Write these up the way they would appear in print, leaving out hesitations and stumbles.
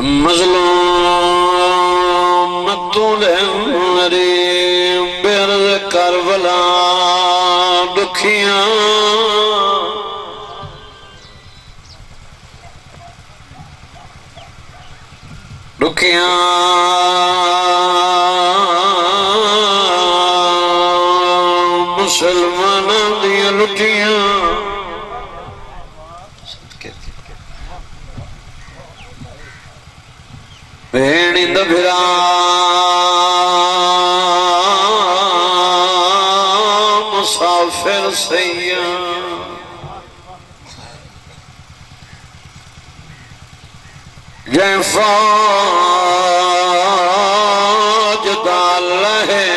مظلوم میری برز کربلا دکھیاں دکھیاں مسلمانوں دیا لٹیاں بھیڑی دبھرا مسافر سیاں جائیں فوج دال لہے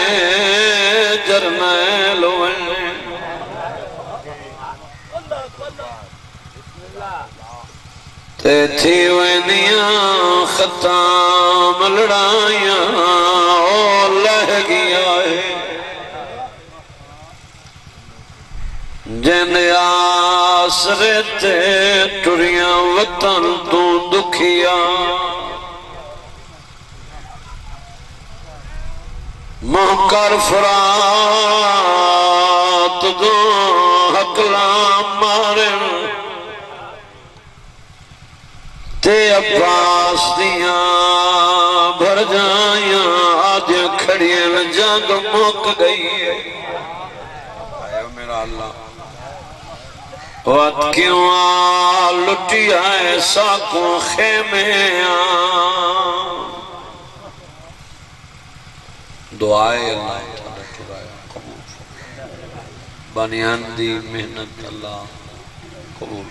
جرنیل ہوئے تے تھی وینیاں ختم لڑائیاں او لہ گیا ہے جن آسرے تے ٹریاں وطن تو دکھیا محکر فرات دو حقلا مارن تے عباس دیاں بھر جائیاں آج کھڑیاں جنگ مک گئی ہے میرا اللہ وقت کیوں لٹی آئے ساکوں خیمے دعائے اللہ تعالیٰ ٹھرایا قبول بانیان دی محنت اللہ قبول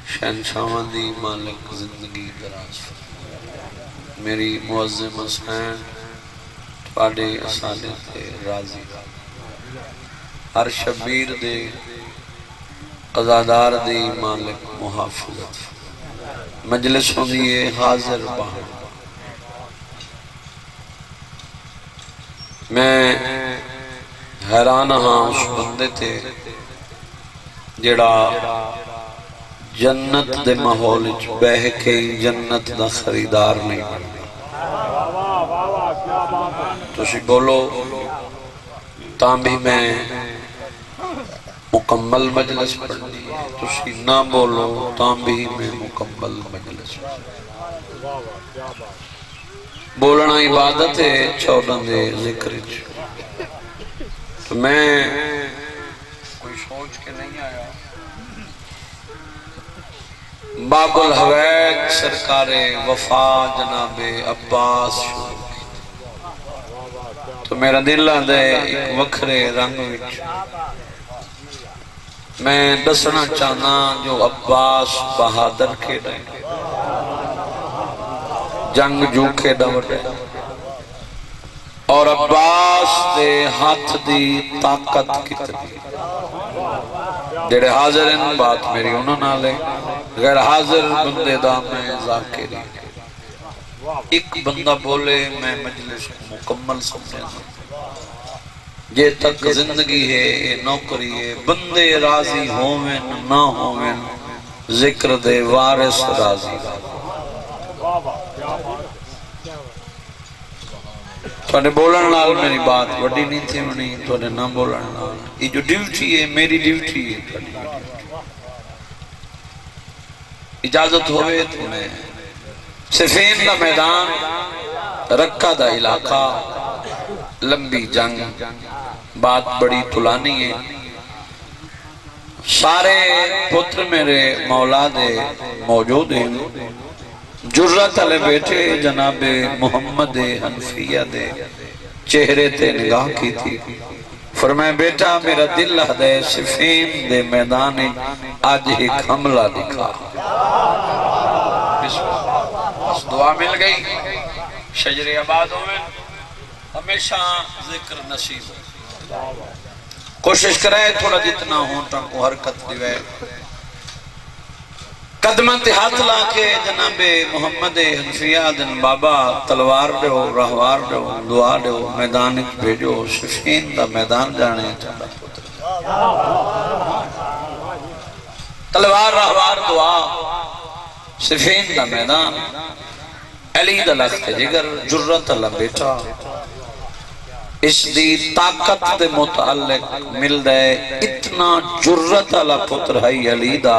شہنشاہاں دی مالک زندگی دراز میری معظم حسین تھوڑے اسالے تے راضی ہر شبیر دے قضادار دی مالک محافظت مجلس ہوندیے حاضر باہر میں حیران ہاں اس بندے تھے جڑا جنت دے ماحول وچ بہ کے جنت دا خریدار نہیں بنتا تسی بولو تاں بھی میں مکمل مجلس پڑھنی ہے تسی نہ بولو تاں بھی میں مکمل مجلس بولنا عبادت ہے چودن دے ذکر تو میں کوئی سوچ کے نہیں آیا باب الحویج سرکار وفا جناب عباس شروع تو میرا دل آدھے ایک وکھرے رنگ وچ میں دسنا چاہنا جو عباس بہادر کے رہے جنگ جو کے دوڑے اور عباس دے ہاتھ دی طاقت کتنی جڑے حاضر ہیں بات میری انہوں نہ لے غیر حاضر بندے دا میں ذاکری ایک بندہ بولے میں مجلس مکمل سمجھے یہ تک زندگی ہے یہ نوکری ہے بندے راضی ہوویں نہ ہوویں ذکر دے وارث راضی تو بولن لال میری بات وڈی نہیں تھی منی تو نہ بولن لال یہ جو ڈیوٹی ہے میری ڈیوٹی ہے اجازت ہوئے تو میں صفین دا میدان رکہ دا علاقہ لمبی جنگ بات بڑی طولانی ہے سارے پتر میرے مولا دے موجود ہیں جرت علی بیٹے جناب محمد حنفیہ دے چہرے تے نگاہ کی تھی فرمائے بیٹا میرا دل لہدے صفین دے میدان آج ایک حملہ دکھا بس دعا مل گئی شجر آباد ہوئے ہمیشہ ذکر نصیب کوشش کرائے تھوڑا جتنا ہونٹا کو حرکت دیوئے قدمہ تے ہاتھ لا کے جناب محمد حنفیہ دن بابا تلوار دیو رہوار دیو دعا دیو میدان بھیجو صفین دا میدان جانے چاہتا پتر تلوار رہوار دعا صفین دا میدان علی دا لخت جگر جرت اللہ بیٹا اس دی طاقت دے متعلق مل دے اتنا جرت اللہ پتر ہے علی دا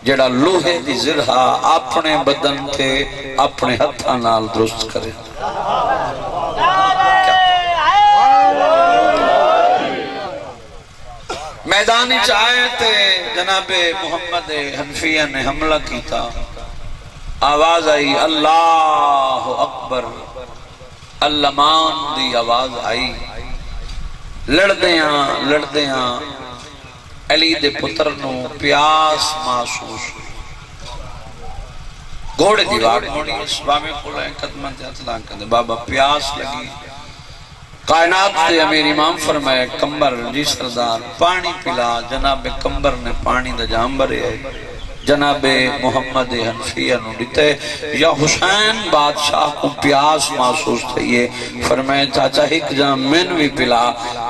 جڑا لوہے دی زرہا اپنے بدن تے اپنے ہتھاں نال درست کرے میدانی چاہے تے جناب محمد حنفیہ نے حملہ کیتا آواز آئی اللہ اکبر اللمان دی آواز آئی لڑدیاں علی دے پتر نو پیاس محسوس گھوڑے دی واٹ موڑی اسبابے کھولائیں قدمت اطلاع کردے بابا پیاس لگی کائنات دے امیر امام فرمائے کمبر جی سردار پانی پلا جناب کمبر نے پانی دا جام بھرے جناب محمد حنفیہ نو دیتے یا حسین بادشاہ کو پیاس محسوس تھئیے فرمائے چاچا ایک جام من بھی پلا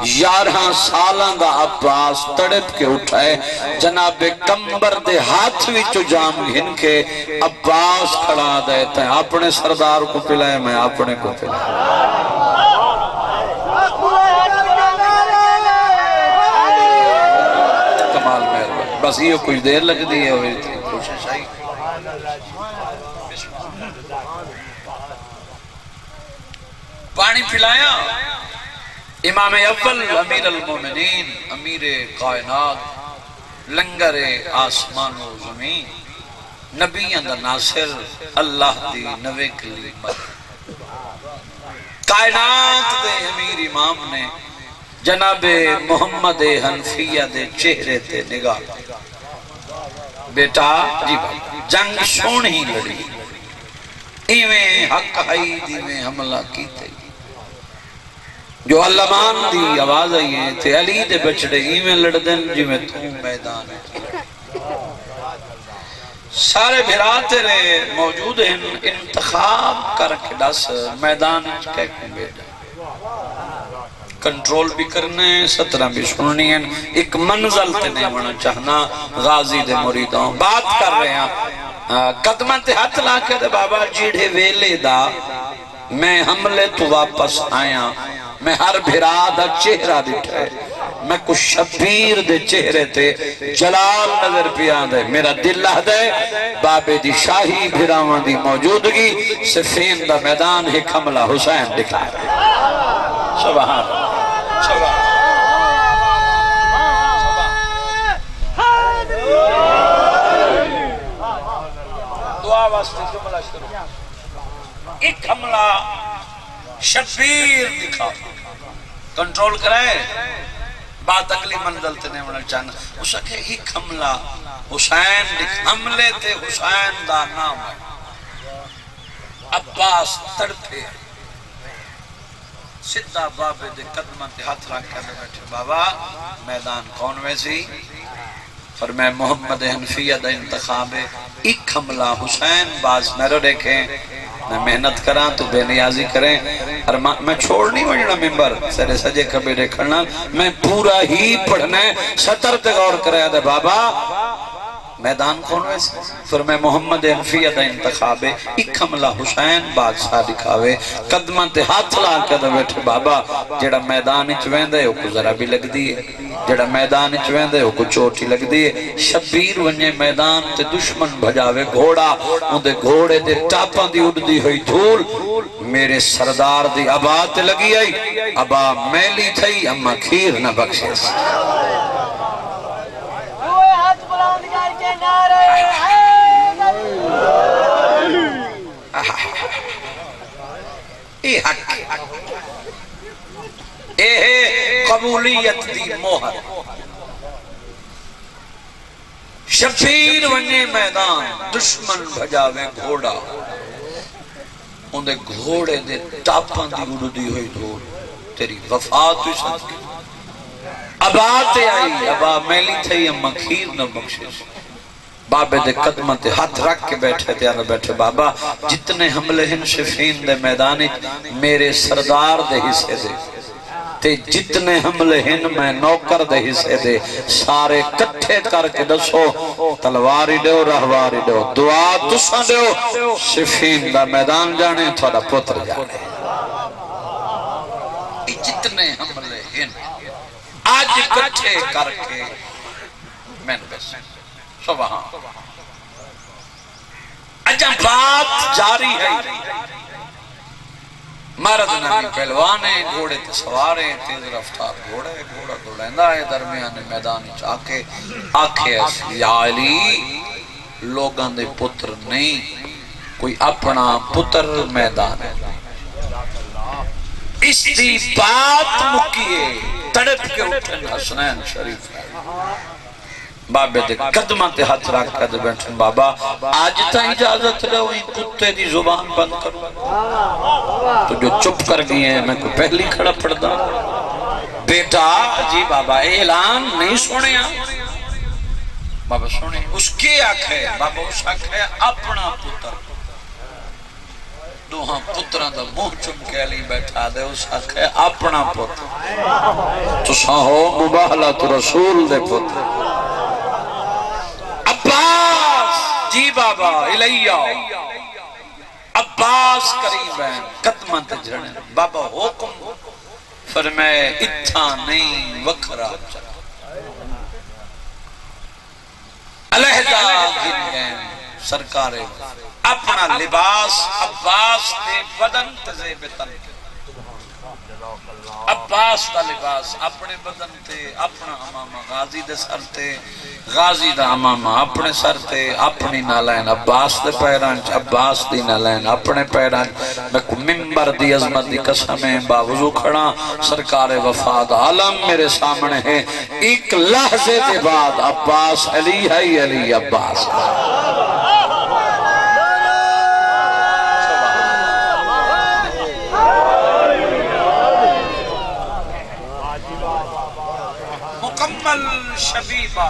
11 سالاں دا عباس تڑپ کے اٹھائے جناب کمبر دے ہاتھ وچو جام گھن کے عباس کھڑا دیتا ہے اپنے سردار کو پلائے میں اپنے کو پلائے کمال مہربان بس یہ کچھ دیر لگ دی ہے ہوئی تھی کوشش آئی پانی پلایا امام اول امیر المومنین امیر کائنات لنگر آسمان و زمین نبی اندر ناصر اللہ دی نوے کلی مد کائنات دے امیر امام نے جناب محمد حنفیہ دے چہرے تے نگاہ بیٹا جی جنگ سون ہی لڑی ایویں حق ہائی دیویں حملہ کیتے جو علمان دی آواز آئی ہے تے علی دے بچڑے ایویں لڑ دن جی میں تو میدان ہے سارے بھراتے رہے موجود ہیں انتخاب کر کے دس میدان کہہ بیٹا کنٹرول بھی کرنے 17 بھی سننی ہیں ایک منزل تے نہیں ہونا چاہنا غازی دے مریدوں بات کر رہے ہیں قدمہ تے ہاتھ لا کے دے بابا جیڑے ویلے دا میں حملے تو واپس آیا میں ہر بھرا دا چہرہ دٹھے میں کچھ شبیر دے چہرے تے جلال نظر پیان دے میرا دل لہ دے بابے دی شاہی بھراوان دی موجودگی صفین دا میدان ایک حملہ حسین دکھا رہے سبحان سبحان دعا واسطے جملہ شروع ایک حملہ شبیر دکھا کنٹرول کرائے بات اگلی منزل تے نہیں ہونا چاہنا اس اکھے ایک حملہ حسین حملے تے حسین دا نام ہے عباس تڑپے سدھا بابے دے قدمہ تے ہاتھ رکھ کے بیٹھے بابا میدان کون ویسی فرمائے محمد حنفیہ دا انتخاب ہے ایک حملہ حسین باز میرے دیکھیں میں محنت کراں تو بے نیازی کریں اور میں چھوڑ نہیں وجنا ممبر سرے سجے کبھی دیکھنا میں پورا ہی پڑھنے 70 تے غور کرے دے بابا میدان کون ویسے فرمائے محمد حنفیہ دا انتخاب ہے ایک حملہ حسین بادشاہ دکھاوے قدمہ تے ہاتھ لا کے دے بیٹھے بابا جڑا میدان چوین دے وہ کو ذرا بھی لگ دی ہے جڑا میدان چوین دے وہ کو چوٹی لگ دی ہے شبیر ونجے میدان تے دشمن بھجاوے گھوڑا ان دے گھوڑے دے ٹاپاں دی اڑ دی ہوئی دھول میرے سردار دی ابا تے لگی آئی ابا میلی تھئی اما کھیر نہ بخشے اے حق اے قبولیت دی موہر شبیر ونجے میدان دشمن بھجاوے گھوڑا ان دے گھوڑے دے ٹاپاں دی اڑدی ہوئی دھول تیری وفات ہوئی صدقے ابا تے آئی ابا میلی تھئی اما کھیر نہ بخشے بابے دے قدمہ تے ہاتھ رکھ کے بیٹھے تے آنے بیٹھے بابا جتنے حملے ہیں شفین دے میدانی میرے سردار دے حصے دے تے جتنے حملے ہن میں نوکر دے حصے دے سارے کٹھے کر کے دسو تلواری دیو رہواری دیو دعا تساں دیو صفین دا میدان جانے تھوڑا پتر جانے جتنے حملے ہن آج کٹھے کر کے میں بس سبحان اچھا بات جاری ہے مرد نامی پہلوانے گھوڑے تے سوارے تیز رفتار گھوڑے گھوڑا دوڑیندہ ہے درمیان میدانی چاکے آکھے ایسی یا علی لوگاں دے پتر نہیں کوئی اپنا پتر میدان ہے اس دی بات مکیے تڑپ کے اٹھن حسنین شریف ہے بابے دے قدمہ تے ہاتھ رکھ کر بیٹھن بابا آج تا اجازت لے ہوئی کتے دی زبان بند کرو تو جو چپ کر گئی ہیں میں کوئی پہلی کھڑا پڑ دا بیٹا جی بابا اعلان نہیں سنے بابا سنے اس کے آنکھے بابا اس آنکھے اپنا پتر دوہاں پتران دا منہ چم کے علی بیٹھا دے اس آنکھے اپنا پتر تو ساہو مباہلت رسول دے پتر عباس جی بابا الیہ عباس قریب ہیں قدمہ تجھڑیں بابا حکم فرمائے اتھا نہیں وکھرا علیحدہ گھن سرکار اپنا لباس عباس دے بدن تزیب تن عباس دا لباس اپنے بدن تے اپنا امامہ غازی دے سر تے غازی دا امامہ اپنے سر تے اپنی نالین عباس دے پیرانچ عباس دی نالین اپنے پیرانچ میں کو ممبر دی عظمت دی قسمیں باوضو کھڑا سرکار وفاد عالم میرے سامنے ہے ایک لحظے دے بعد عباس علی ہے علی عباس شبیبہ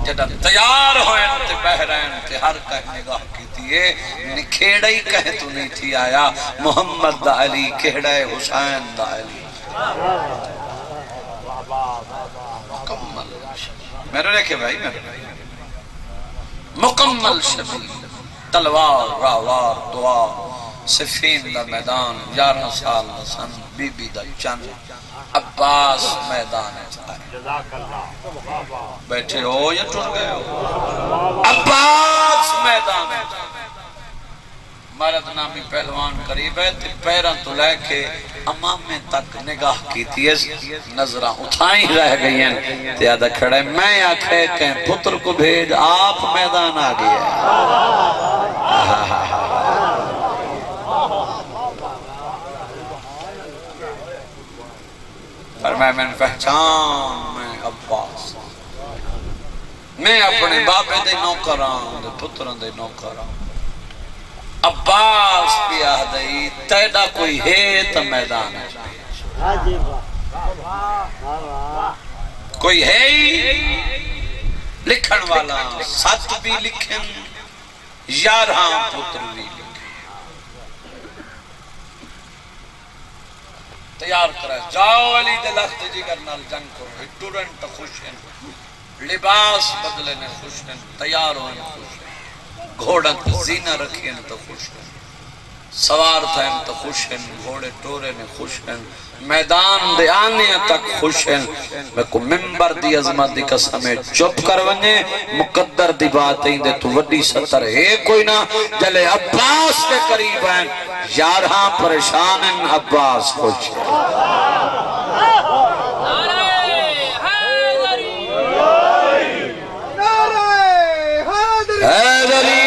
جدہ تیار ہوئے تے بہرین تے ہر کہہ نگاہ کی تیئے نکھیڑا ہی کہہ تو نہیں تھی آیا محمد دا علی کہڑا ہے حسین دا علی مکمل میرے لکھے بھائی مکمل شبیب تلوار راوار دعا صفین دا میدان 11 سال دا سن بی بی دا چند عباس میدان بیٹھے ہو یا ٹر گئے ہو عباس میدان مرد نامی پہلوان قریب ہے پیران تو لے کے امامے تک نگاہ کی تھی نظرہ اٹھائیں رہ گئی ہیں تیادہ کھڑے میں آکھے کہیں پتر کو بھیج آپ میدان آگئی ہے فرمایا میں پہچان میں عباس میں اپنے بابے دے نوکران دے پتران دے نوکران عباس بھی آدھائی تیڑا کوئی ہے تا میدان ہے کوئی ہے ہی لکھن والا 7 بھی لکھن 11 پتر بھی لکھن تیار کرا جاؤ علی دے لخت جگر نال جنگ کرو ٹورن تا خوش ہیں لباس بدلے نے خوش ہیں تیار ہوئے خوش ہیں گھوڑا تا زینہ رکھیں تا خوش ہیں سوار تھا ان تا خوش ہیں گھوڑے ٹورے نے خوش ہیں میدان دے آنے تک خوش ہیں میں کو ممبر دی عظمت دی قسمیں چپ کر ونجے مقدر دی باتیں دے تو وڈی ستر ہے کوئی نہ جلے عباس کے قریب ہیں 11 پریشان ہیں عباس خوش ہیں حیدری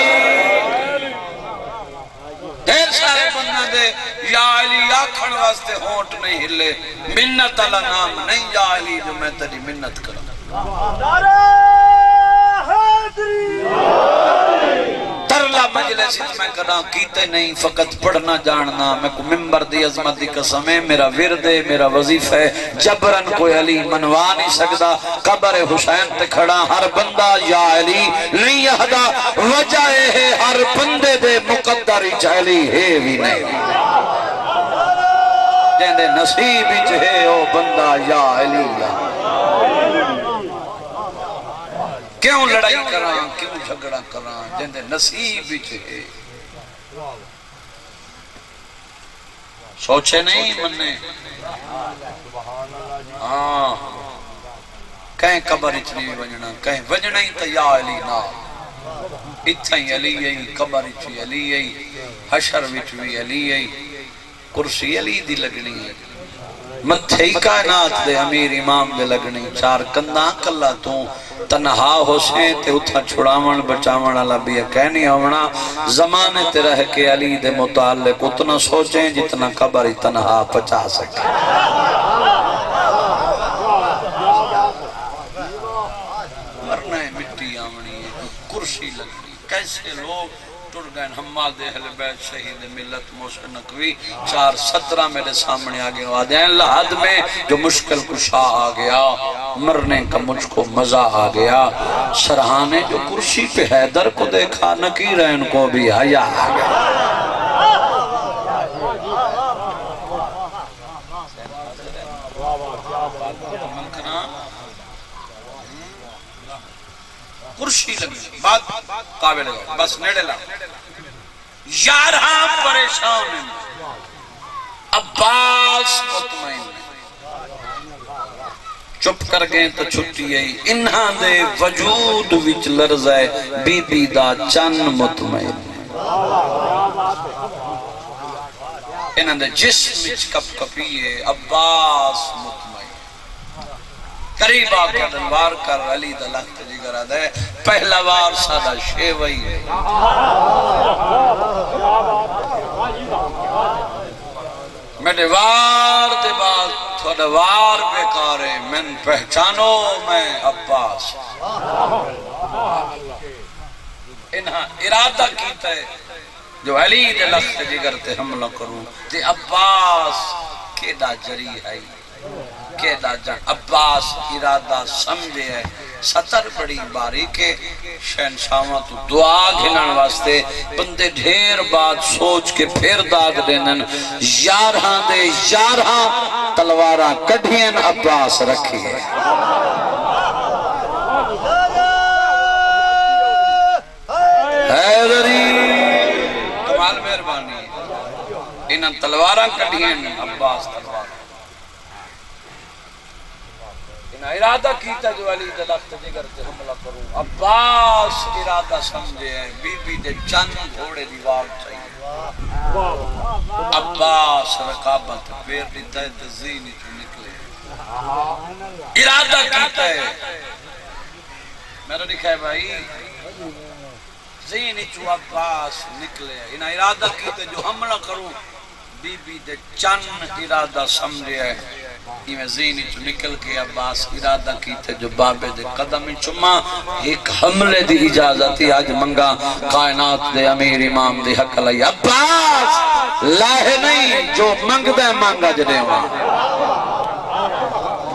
دیر سارے بندہ دے یا علی آکھن واسطے ہونٹ نہیں ہلے منت اللہ نام نہیں یا علی جو میں تیری منت کروں ترلا مجلس میں کرا کیتے نہیں فقط پڑھنا جاننا میں کو ممبر دی عظمت دی قسمیں میرا ورد ہے میرا وظیف ہے جبرن کوئی علی منوا نہیں سکتا قبر حسین تے کھڑا ہر بندہ یا علی نہیں یہدا وجہ ہے ہر بندے دے مقدر علی ہے بھی نہیں جندے نصیب وچ ہے او بندہ یا علی یا کیوں لڑائی کراں کیوں جھگڑا کراں جندے نصیب وچ ہے سوچے نہیں مننے ہاں کہیں قبر اتنی وجنا کہیں وجنا ہی تا یا علی نا اتھا ہی علی ہے قبر اتنی علی ہے حشر وچ بھی علی ہے کرسی علی دی لگنی ہے متھے ہی کائنات دے امیر امام دے لگنی چار کنداں کلا تو تنہا ہو سے تے اتھا چھڑاون بچاون اللہ بھی کہنی ہونا زمانے تے رہ کے علی دے متعلق اتنا سوچیں جتنا قبر تنہا پچا سکے ورنہ مٹی آمنی ہے کرسی لگنی کیسے لوگ ٹر گئے حماد اہل بیت شہید ملت محسن نقوی 417 میرے سامنے آگے وعدے ہیں لحد میں جو مشکل کشا آ گیا مرنے کا مجھ کو مزہ آ گیا سرحانے جو کرسی پہ حیدر کو دیکھا نکیرین کو بھی حیا آ گیا کرسی لگی بات قابل ہے بس نیڑے لا یارہاں پریشان ہیں عباس مطمئن ہیں چپ کر گئے تو چھٹی ہے انہاں دے وجود وچ لرزائے بی بی دا چن مطمئن ہے انہاں دے جسم وچ کپ کپیے عباس مطمئن قریب آکے دنوار کر علی دا لخت جگر آدھے پہلا وار سادہ شیوئی ہے میرے وار دے بعد تھوڑا وار بیکارے من پہچانو میں عباس انہاں ارادہ کیتا ہے جو علی دے لخت جگر تے حملہ کروں تے عباس کیڑا جری ہے کیڑا جان عباس ارادہ سمجھے ہے ستر بڑی باریک ہے شہنشاہاں تو دعا گھنن واسطے بندے ڈھیر بات سوچ کے پھر داغ دینن یارہاں دے یارہاں تلواراں کڑھین عباس رکھی ہے حیدری کمال مہربانی انہاں تلواراں کڑھین عباس تلواراں ارادہ کیتا جو علی دے لخت جگر تے حملہ کروں عباس ارادہ سمجھے ہیں بی بی دے چند گھوڑے دیوار چاہیے عباس رقابت پیر دیتا ہے تزینی جو نکلے ارادہ کیتا ہے میرا لکھا ہے بھائی زینی جو عباس نکلے انہا ارادہ کیتا ہے جو حملہ کروں بی بی دے چند ارادہ سمجھے ہیں یہ زینی جو نکل کے عباس ارادہ کیتے جو بابے دے قدم چما ایک حملے دی اجازت ہی آج منگا کائنات دے امیر امام دے حق لئی عباس لاہے نہیں جو منگ دے مانگا جڑے وہاں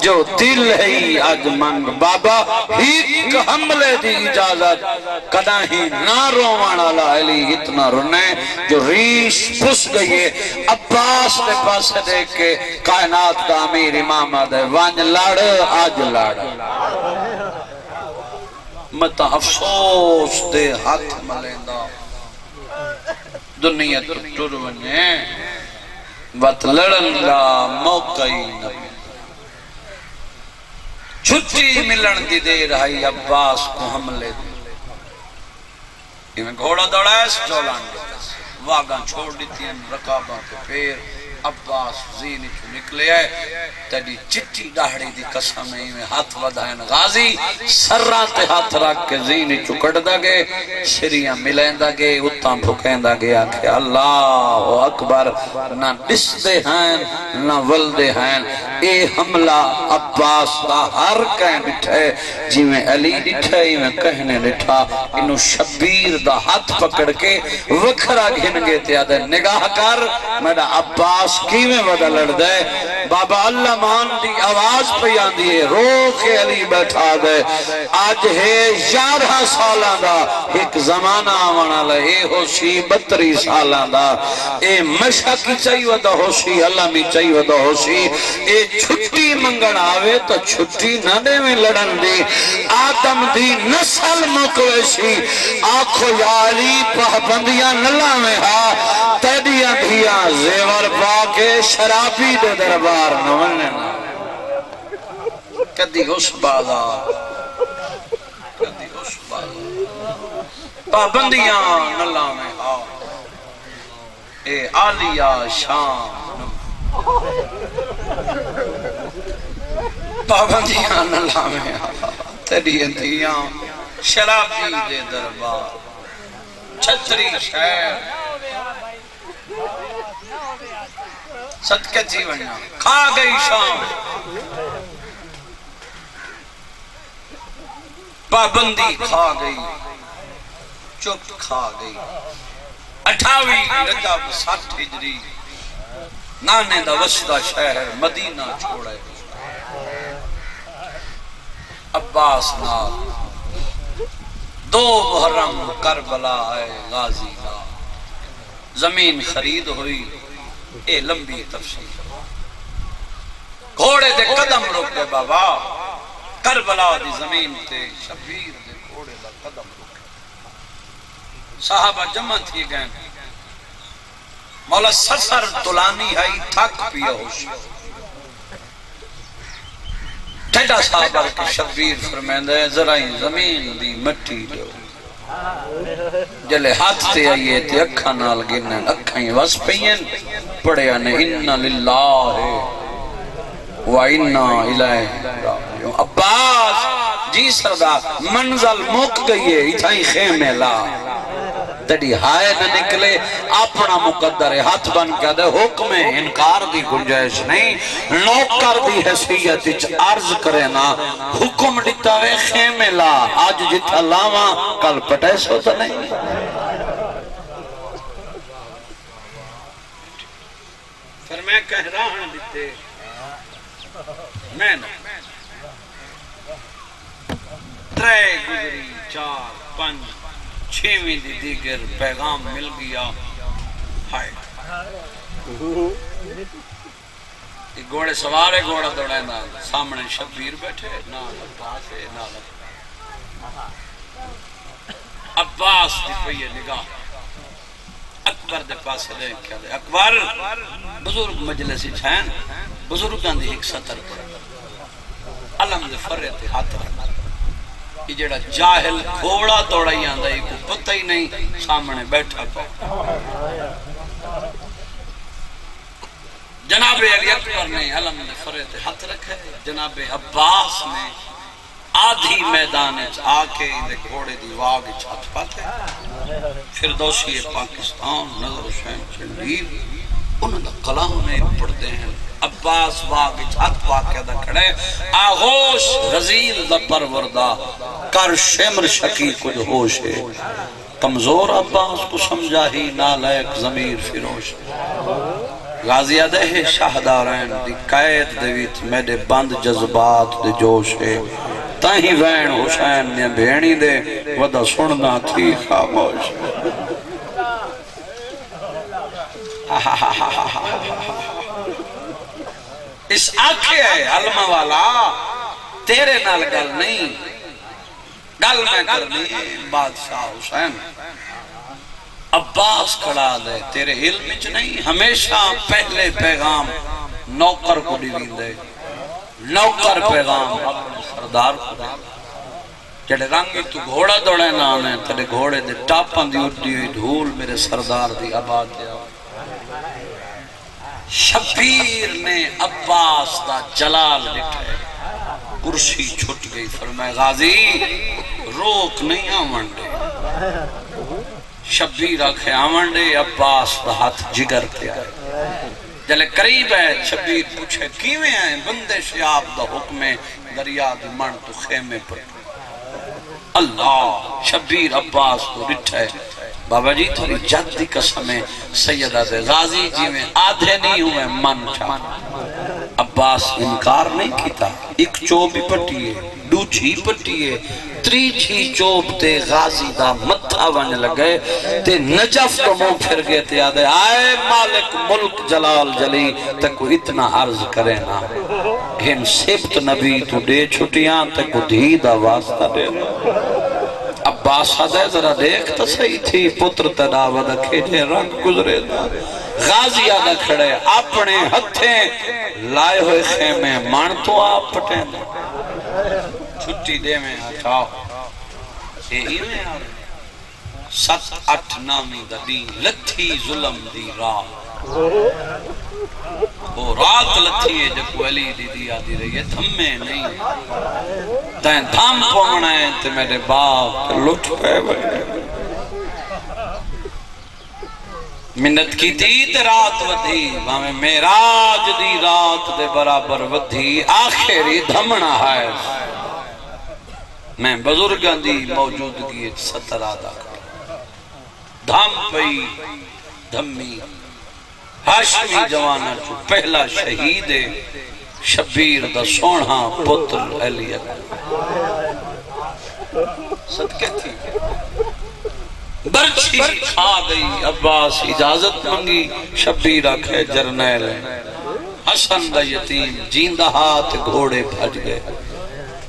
جو دل ہے آج منگ بابا ایک حملے دی اجازت کدا ہی نہ روانا علی اتنا رونے جو ریش پس گئی عباس نے پاس دیکھ کے کائنات کا امیر امام دے وانج لڑ آج لڑ متا افسوس دے ہاتھ ملیندہ دنیا ٹر ونجے وط لڑن لا موقعی نبی چھٹی ملن دی دیر آئی عباس کو حملے دی یہ میں گھوڑا دوڑا ہے جولان دیتا واگاں چھوڑ دیتی ہیں رقابہ کے پھر عباس زینی چھو نکلے ہے تیری چٹی ڈاڑی دی قسم میں ہاتھ ودھائن غازی سران تے ہاتھ رکھ کے زینی چھو کٹ دا گے شریعہ ملین دا گے اتاں بھکین دا گے آکھے اللہ اکبر نہ ڈس دے ہیں نہ ول دے ہیں اے حملہ عباس دا ہر کہیں ڈٹھے جی میں علی ڈٹھے میں کہنے ڈٹھا انہوں شبیر دا ہاتھ پکڑ کے وکھرا گھن گے تے آدھے نگاہ کر میرا عباس عباس کیویں ودا لڑدا ہے بابا اللہ مان دی آواز پہ آندی ہے رو کے علی بیٹھا دے آج ہے 11 سالاں دا ایک زمانہ آوانا لے اے ہو سی 32 سالاں دا اے مشا کی چاہی ودا ہو سی اللہ می چاہی ودا ہو سی اے چھٹی منگن آوے تو چھٹی نہ دے میں لڑن دی آدم دی نسل مکوے سی آنکھو یا علی پہبندیاں نلا میں ہا تیدیاں دھیاں زیور پاکے شرابی دے دربار نولنا کدی اس بازار کدی اس بازار پابندیاں نلا میں ہا اے آلیہ شام پابندیاں نلا میں ہا تیدیاں دھیاں شرابی دے دربار چھتری شہر صدقہ جی ونیا کھا گئی شام پابندی کھا گئی چپ کھا گئی 28 رجب 60 ہجری نانے دا وسطہ شہر مدینہ چھوڑے عباس نال 2 محرم کربلا ہے غازی کا زمین خرید ہوئی اے لمبی تفصیل گھوڑے دے قدم رکے بابا کربلا دی زمین تے شبیر دے گھوڑے دا قدم رکے صحابہ جمع تھی گئے مولا سسر تلانی ہے تھک پیا ہوش ٹھیڈا صحابہ کے شبیر فرمیندہ ہے ذرا ہی زمین دی مٹی دو جلے ہاتھ تے آئیے تے اکھا نال گنن اکھائیں وس پئین پڑھیا نے انہا للہ وَإِنَّا إِلَيْهِ رَاجِعُونَ عباس جی سردار منزل موک گئی ہے اتھائی خیمے لا تڑی ہائے نہ نکلے اپنا مقدر ہاتھ بن کے دے حکم انکار دی گنجائش نہیں نوکر دی حیثیت عرض کرے نا حکم دیتا ہے خیمے لا آج جتھا لاواں کل پٹیس ہوتا نہیں پھر میں کہہ رہا ہوں دیتے میں نا 3 گزری 4 5 6ویں دی دیگر پیغام مل گیا ہائے گھوڑے سوارے گھوڑا دوڑے نا سامنے شبیر بیٹھے نال عباس ہے نال عباس دی پئی نگاہ اکبر دے پاس لے کیا دے اکبر بزرگ مجلس چھین بزرگاں دی ایک سطر پر علم دے فرے تے ہاتھ رکھ یہ جڑا جاہل گھوڑا دوڑائی آندہ ہے کو پتہ ہی نہیں سامنے بیٹھا پا جناب علی اکبر نے علم دے فرے تے ہاتھ رکھے جناب عباس نے آدھی میدان آکے اندے گھوڑے دی واگ چھت پاتے فردوسی پاکستان نظر حسین چندیر انہوں نے کلام میں پڑھتے ہیں عباس واگ چھت پاکے دا کھڑے آغوش غزیل دا پروردہ کر شمر شکی کچھ ہوش ہے کمزور عباس کو سمجھا ہی نالائق ضمیر فروش غازی عدہ شاہدارین دی قید دیویت میڈے بند جذبات دے جوش ہے تاہی وین حسین نے بھینی دے ودا سننا تھی خاموش اس آنکھے ہے علمہ والا تیرے نال گل نہیں گل میں کرنی بادشاہ حسین عباس کھڑا دے تیرے علم وچ نہیں ہمیشہ پہلے پیغام نوکر کو دیوین دے نوکر پیغام اپنے سردار کو دے جڑے رنگی تو گھوڑا دوڑے نہ آنے تیرے گھوڑے دے ٹاپاں دی اٹھی ہوئی دھول میرے سردار دی آباد دے شبیر نے عباس دا جلال لکھے کرسی چھٹ گئی فرمائے غازی روک نہیں آمنڈے شبیر آکھے آمنڈے عباس دا ہاتھ جگر پہ آئے جلے قریب ہے شبیر پوچھے کیویں آئے بندے شیاب دا حکم دریا دی من تو خیمے پر اللہ شبیر عباس کو رٹھے بابا جی تھوڑی جد دی قسم ہے سیدہ دے غازی جی میں آدھے نہیں ہوئے من چاہ عباس انکار نہیں کیتا ایک چوب ہی پٹی ہے دوچھی پٹی ہے تریچھی چوب تے غازی دا متھا ون لگے تے نجف تو منہ پھر گئے تے آدھے آئے مالک ملک جلال جلی تے کو اتنا عرض کرے نا ہم سبت نبی تو دے چھٹیاں تے کو دھی دا واسطہ دے عباس حدے ذرا دیکھ تا صحیح تھی پتر تدا ودہ کھیجے رنگ گزرے دا غازی آدھا کھڑے اپنے ہتھیں لائے ہوئے خیمے مان تو آپ پٹیں دا چھٹی دے میں آچاؤ یہی میں آ رہے 7-8 نامی دا دین لتھی ظلم دی رات وہ رات لتھی ہے جب علی دی دی آدھی رہی ہے تھمے نہیں دائیں دھام پومنا ہے تے میرے باپ لٹ پہ بھائی منت کی تھی تے رات ودھی ہمیں میراج دی رات دے برابر ودھی آخری دھمنا ہے میں بزرگاں دی موجودگی ستر آدھا دھم پئی دھمی ہاشمی جوانا چو پہلا شہید شبیر دا سونا پتر علی صدقے تھی برچی آ گئی عباس اجازت منگی شبیر آکھے جرنیل حسن دا یتیم جیندہ ہاتھ گھوڑے بھج گئے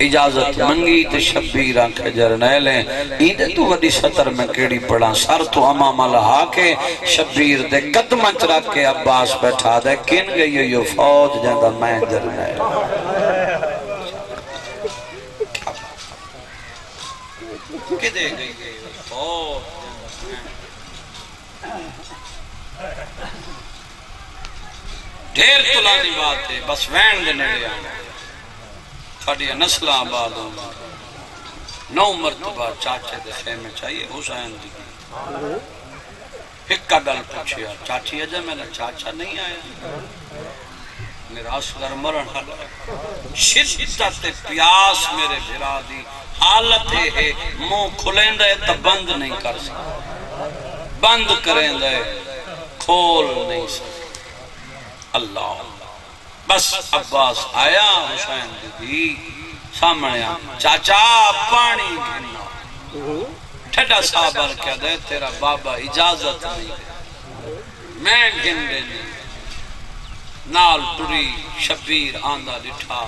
اجازت منگی تے شبیر آنکھے جرنیل ہیں ایدے تو وڈی سطر میں کیڑی پڑا سر تو امام لہا کے شبیر دے قدم رکھ کے عباس بیٹھا دے کن گئی یہ فوج جاندہ میں جرنیل کدے گئی فوج ڈھیر طلانی بات ہے بس وین دے نڑے آنے تھوڑی نسل آباد ہوگا 9 مرتبہ چاچے دے خیمے چاہیے حسین دی ایک کا گل پوچھیا چاچی اجا میں نے چاچا نہیں آیا میرا اصغر مرن حال شدت پیاس میرے بھرا دی حالت ہے منہ کھلیں دے تو بند نہیں کر سکتا بند کریں دے کھول نہیں سکتا اللہ بس عباس آیا حسین دی سامنے چاچا پانی گھنا ٹھڈا صابر کیا دے تیرا بابا اجازت نہیں میں گھن دے نہیں نال ٹری شبیر آندہ لٹھا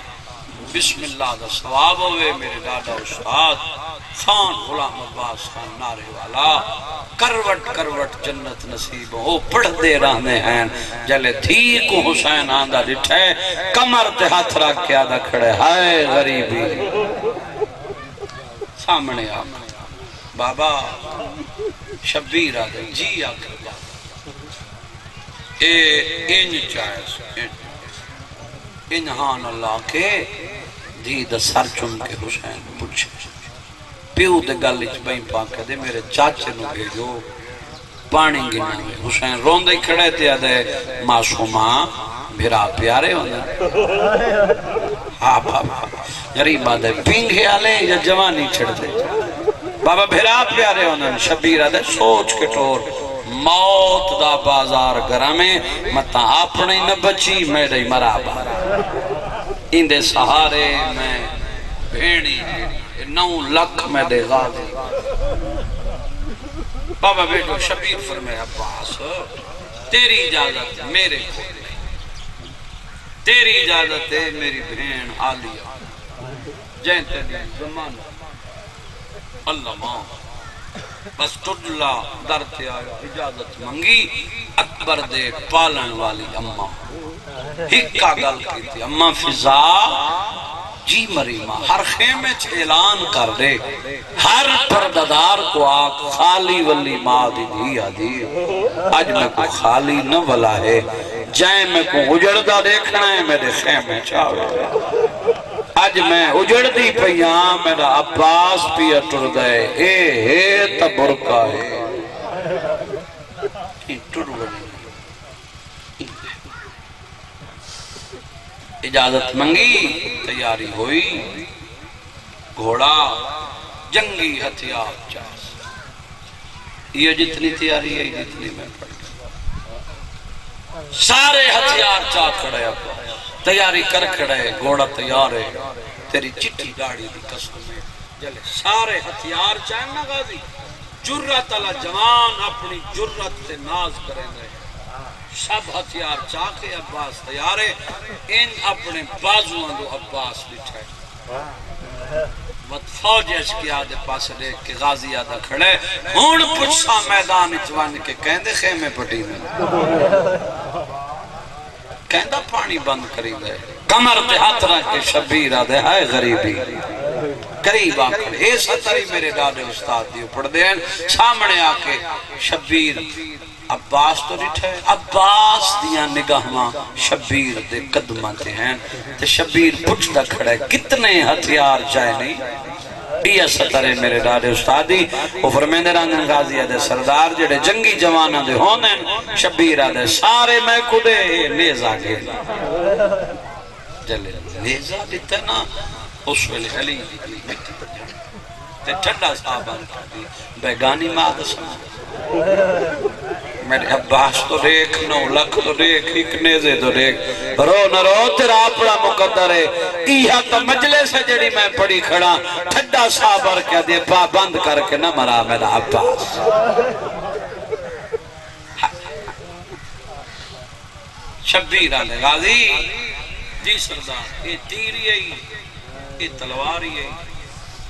بسم اللہ دا ثواب ہوئے میرے دادا استاد خان غلام عباس خان نارے والا کروٹ کروٹ جنت نصیب ہو پڑھ دے رہنے ہیں جلے تھی کو حسین آندہ لٹھے کمر تے ہاتھ رکھ کے آدھا کھڑے ہائے غریبی سامنے آگا بابا شبیر آدھا جی آکھر ان چاہے ان ہان اللہ کے دید سر چم کے حسین پوچھے پیو دے گالچ بہن پاکے دے میرے چاچے نو بھیجو پانی گنا میں حسین رون دے کھڑے تے آدھے معصوماں بھرا پیارے ہونے ہاں بابا غریب آدھے پینگے آلے یا جوانی چھڑ دے بابا بھرا پیارے ہونے شبیر آدھے سوچ کے ٹور موت دا بازار گرامے متا اپنے نہ بچی میرے مرابا اندے سہارے میں بھیڑی 9 لکھ میں دے غازی بابا بیٹو شبیر فرمائے عباس تیری اجازت میرے کو تیری اجازت ہے میری بہن عالیہ جین تیری زمان اللہ ماں بس تجلا درتے آیا اجازت منگی اکبر دے پالن والی اممہ ہکا گل کی تھی اممہ فضا جی مریمہ ہر خیمے اعلان کر دے ہر پرددار کو آگ خالی ولی ماں دی دیا دی آج میں کو خالی نہ ولا ہے جائیں میں کو اجڑدہ دیکھنا ہے میرے خیمے چاہوے آج میں اجڑ دی پیاں میرا عباس پی اٹر دے اے تبرکہ ہے اٹر ولی اجازت منگی تیاری ہوئی گھوڑا جنگی ہتھیار چاس یہ جتنی تیاری ہے جتنی میں پڑھ سارے ہتھیار چاہ کھڑے عباس تیاری کر کھڑے گھوڑا تیار ہے تیری چٹھی داڑھی دی قسم ہے جلے سارے ہتھیار چاہیں نا غازی جرت اللہ جوان اپنی جرت سے ناز کریں گے سب ہتھیار چاہ کے عباس تیار ہے ان اپنے بازوان دو عباس بٹھائے وقت فوج اس کی آدھے پاس دیکھ کے غازی آدھا کھڑے ہون پچھا میدان اچوان کے کہندے خیمے پٹی میں کہندہ پانی بند کری دے کمر تے ہاتھ رکھ کے شبیر آدھے ہائے غریبی قریب آکھڑے اے ستری میرے ڈاڈے استاد دیو پڑھ دیں سامنے آکے شبیر عباس تو ڈٹھے عباس دیا نگاہاں شبیر دے قدمہ تے ہیں تے شبیر پچھتا کھڑے کتنے ہتھیار چاہے نہیں ڈیا سترے میرے ڈاڈے استادی وہ فرمیندے رنگن غازی آدھے سردار جڑے جنگی جوانہ دے ہونے شبیر آدھے سارے میں کدے نیزہ گے جلے نیزہ دیتے نا اس ویلے علی مٹی پر جانے تے ٹھنڈا صحابان کر دی بیگانی ماد سمجھ میرے عباس تو دیکھ نو لکھ تو دیکھ ایک نیزے تو دیکھ رو نہ رو تیرا اپنا مقدر ہے ایہا تو مجلس ہے جڑی میں پڑی کھڑا ٹھنڈا صحابر کیا دے پا بند کر کے نہ مرا میرا عباس شبیر آلے غازی جی سردار اے تیری ہے اے تلواری ہے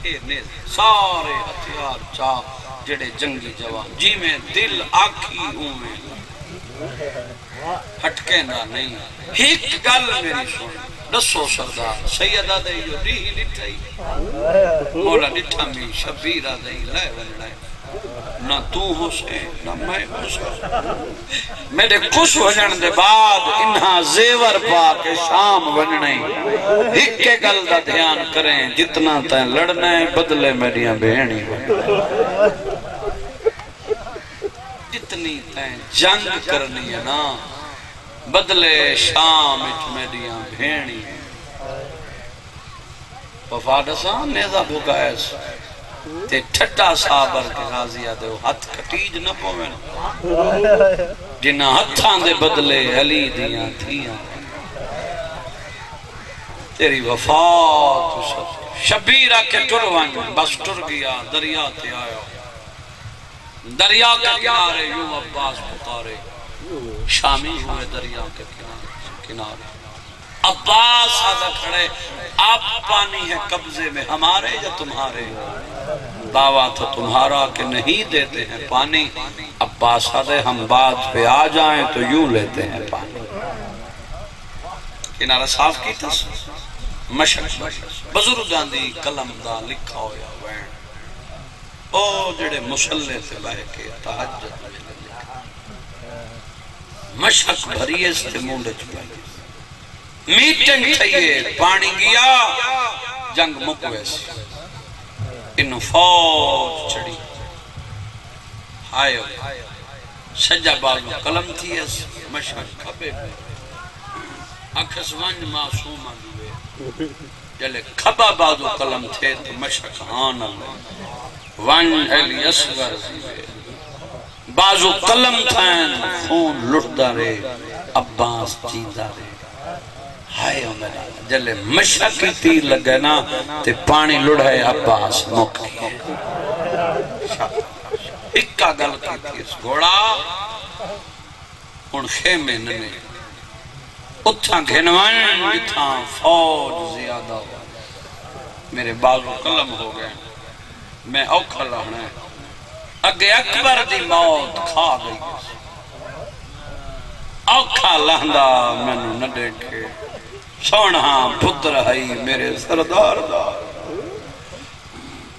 اے نیز سارے ہتھیار چاہ جڑے جنگی جوان جی میں دل آکھی ہوں میں ہٹکے نہ نہیں ایک گل میری سن دسو سردار سیدہ دے جو ریہی لٹھائی مولا لٹھا میں شبیرہ دے لائے ونڈائے نہ تو حسین نہ میں حسین میرے خوش وجن دے بعد انہا زیور پا کے شام ونڈائیں ایک کے گل دا دھیان کریں جتنا تین لڑنے بدلے میریاں بہنی جتنی تین جنگ کرنی ہے نا بدلے شام اچ میریاں بہنی وفادسان نیزہ بھگائیس تے ٹھٹا صابر کے غازی آدھے ہو ہتھ کٹیج نہ پوین جنہ ہتھان دے بدلے علی دیاں تھیاں تیری وفات شبیرہ کے ٹروان بس ٹر گیا دریا تے آیا دریا کے کنارے یوں عباس پکارے شامی ہوئے دریا کے کنارے عباس آدھا کھڑے آپ پانی ہے قبضے میں ہمارے یا تمہارے دعویٰ تو تمہارا کہ نہیں دیتے ہیں پانی عباس آدھے ہم بات پہ آ جائیں تو یوں لیتے ہیں پانی کنارہ صاف کی تس مشک بزرگاں دی قلم دا لکھا ہویا وین او جڑے مسلح سے بائے کے تحجد میں لکھا مشک بھری اس تے مونڈ چپائی میٹنگ تھئیے پانی گیا جنگ مکوے سے انہوں فوج چڑی ہائے سجا بازو قلم تھی اس مشک کھبے اکھس ونج معصوم آدھوے جلے کھبا بازو قلم تھے تو مشک ہان اللہ ونج علی اصغر زیوے بازو قلم تھین خون لٹدا رے عباس چیدہ رے ہائے میرا جلے مشک تیر لگے نا تے پانی لڑھے عباس موقعی اکا گل کی تھی اس گھوڑا ان خیمے ننے اتھا گھنوان جتھا فوج زیادہ ہوا میرے بازو قلم ہو گئے میں اوکھا لہنے اگے اکبر دی موت کھا گئی اوکھا لہندہ میں نو نہ دیکھے سونا پتر ہائی میرے سردار دا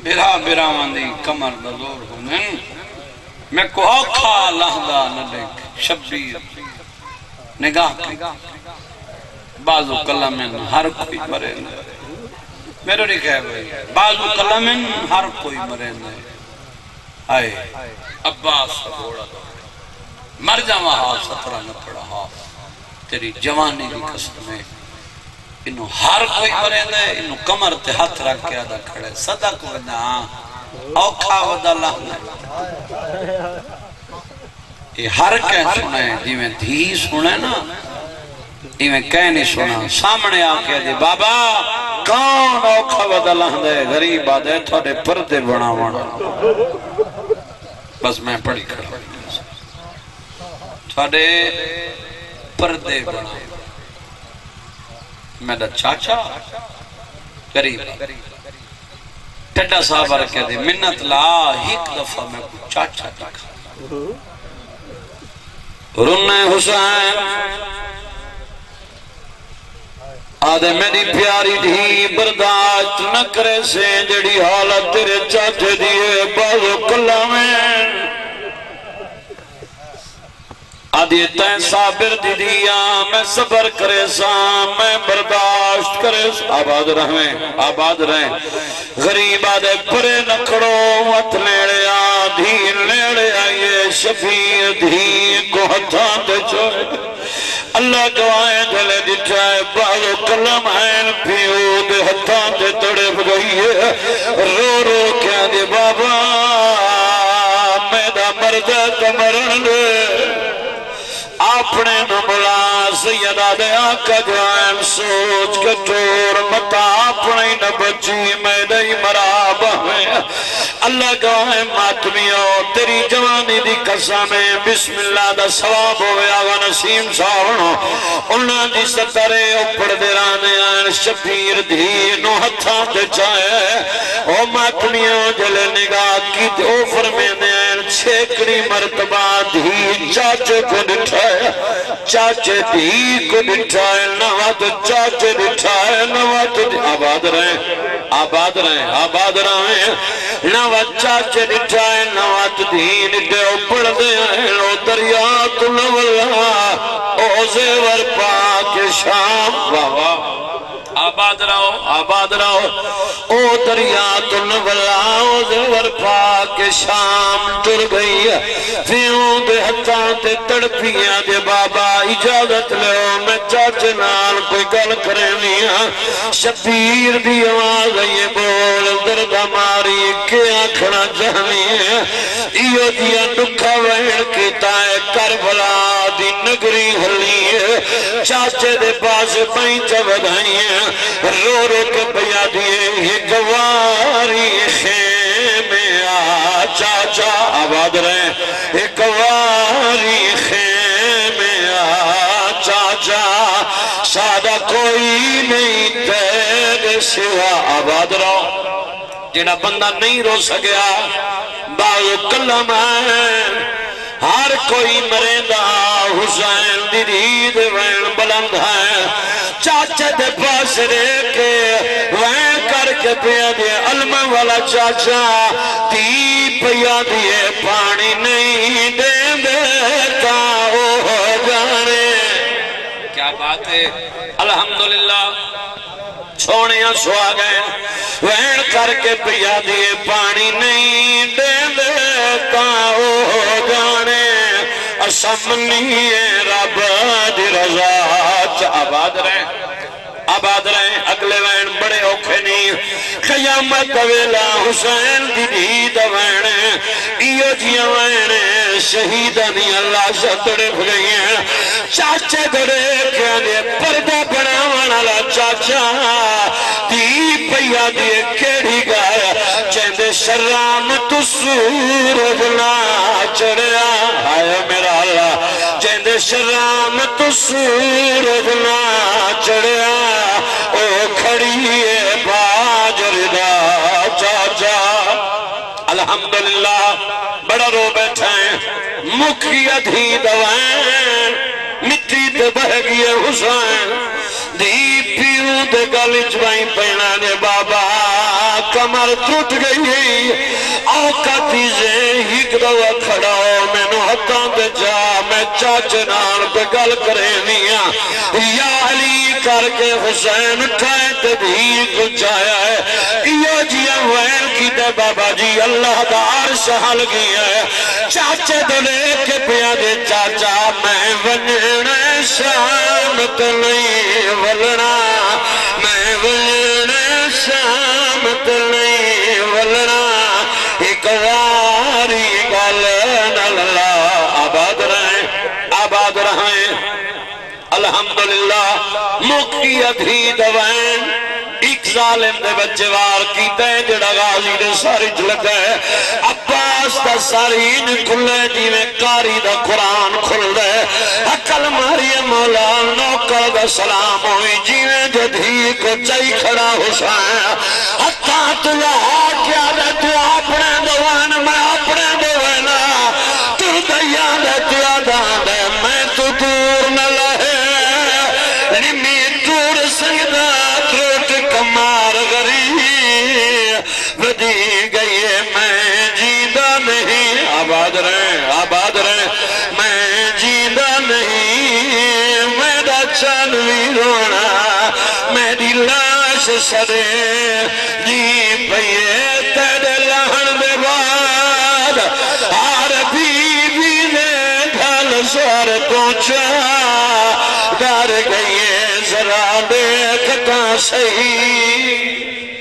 برا برا مندی کمر دزور ہونے میں کو اوکھا لہندہ نہ دیکھ شبیر نگاہ کی بازو قلمن ہر کوئی مرے نہ میرے نہیں کہہ بھئی بازو قلمن ہر کوئی مرے نہ آئے عباس گھوڑا مر جاواں ہاں سترہ نہ پڑا ہاں تیری جوانی کی قسم میں انہوں ہر کوئی مرے نہ انہوں کمر تے ہاتھ رکھ کے آدھا کھڑے صدق ودہ اوکھا ودا لہنا یہ ہر کہہ سنے جی میں دھی سنے نا یہ میں کہہ نہیں سنا سامنے آکے دے بابا کون اوکھا ودا لہنا ہے غریب آدھے تھوڑے پردے بنا وانا بس میں پڑھی کھڑا تھوڑے پردے بنا میرا چاچا قریب ٹڈا صاحب رکھے دے منت لا ایک دفعہ میں کو چاچا دکھا رنہ حسین آدھے میری پیاری دھی برداشت نہ کرے سے جڑی حالت تیرے چاچے دیئے بازو کلا میں آدھی تین صابر دی دیا میں صبر کرے سا میں برداشت کرے سا آباد رہیں غریب آدھے پرے نکڑو وط لیڑے آدھی لیڑے آئیے شفیر دھی کو ہتھان دے چھوئے اللہ گوائیں دلے دٹھائے بازو کلم آئین پیو دے ہتھان دے تڑے بگئیے رو رو کیا دے بابا میدہ مردہ کمرن دے اپنے نملا سیدہ دے آقا جوائن سوچ کے ٹور متا اپنے نبچی میں دئی مراب ہیں اللہ گواہ ماتمیوں تیری جوانی دی قسمیں بسم اللہ دا ثواب ہوئے آگا نسیم ساونو انہاں دی سترے اپڑ دیرانے آئین شبیر دھینو ہتھاں دے چاہے او ماتمیوں جلے نگاہ کی او فرمینے آئین چھیکڑی مرتبہ دھی چاچے کو ڈٹھائے چاچے دھی کو ڈٹھائے نوات چاچے ڈٹھائے نوات آباد رہیں نوات چاچے ڈٹھائے نوات دھی ڈٹھے اپڑ دے لو دریات نولا او زیور پاک شام بابا آباد رہو او دریات نولا او زیور پاک شام ٹر گئی فیوں دے ہتھاں تے تڑپیاں دے بابا اجازت لو میں چاچے نال کوئی گل کرے نہیں شبیر دی آواز یہ بول درد ماری کے آنکھنا جہنی ہے ایو دیا نکھا وین کیتا ہے کربلا دی نگری ہلی ہے چاچے دے پاس پینچ ودھائی ہے رو رو کے پیا دیے یہ گواری خیمے آ چاچا آباد رہے یہ گواری خیمے آ چاچا سادہ کوئی نہیں تیرے سوا آباد رہو جنہ بندہ نہیں رو سکیا باو کلم ہے ہر کوئی مریندہ حسین دی دید وین بلند ہے چاچے دے پاس رے کے وین کر کے پیا دے علم والا چاچا تی پیا دیے پانی نہیں دے دیتا او جانے کیا بات ہے الحمدللہ چھوڑیاں سوا گئے وین کر کے پیا دیے پانی نہیں دے دیتا او جانے اسمنی رب دی رضا آباد رہیں اگلے وین بڑے اوکھے نہیں قیامت ویلا حسین دی دید وین ایو جیاں وین شہیدانی اللہ شتڑے بھگئی ہیں چاچے دڑے کہنے پردہ بناوانا لا چاچا دی پیا دیے کیڑی گایا چیندے شرام تو سورج نہ چڑیا آیا میرا اللہ چیندے شرام تو سورج نہ چڑیا او کھڑی ہے باجر دا چاچا الحمدللہ بڑا رو بیٹھا ہے مکھی ادھی دوائیں مٹی تے بہ گئے حسین دی پیو دے گل چوائیں پینا دے بابا کمر ٹوٹ گئی آقا تیزے ہی دوا کھڑا ہو میں نو ہتھاں دے جا میں چاچے نال پہ گل کرے نیا یا علی کر کے حسین اٹھائے تے بھی کچھ آیا ہے یہ جیاں وین کی دے بابا جی اللہ دا عرش حل گیا ہے چاچے دلے کے پیا دے چاچا میں ونینے شامت نہیں ولنا میں ونینے شامت نہیں ولنا ایک واری گل اللہ آباد رہیں الحمدللہ مکی ادھی دوائن ایک ظالم دے بچے وار کی تے جڑا غازی دے ساری جلد ہے عباس دا سارین کھلے جیویں کاری دا قرآن کھل دے حقل ماری مولا نوکر دا سلام ہوئی جیویں جدھی کو چائی کھڑا حسین حتیٰ تلہا کیا دے تو اپنے دوان میں اپنے دوانا تو دیا دے تو آدھان دے میں تو دور نہ لہے نمی دور سنگدہ تروٹ کمار غری بدی گئی میں جیدہ نہیں آباد رہے میں جیدہ نہیں میں دا چانوی رونا میں دی لاش سرے جی پئیے تیرے لہن دے بعد آر بیوی نے ڈھال سوار پہنچا ڈر گئیے ذرا دیکھتا صحیح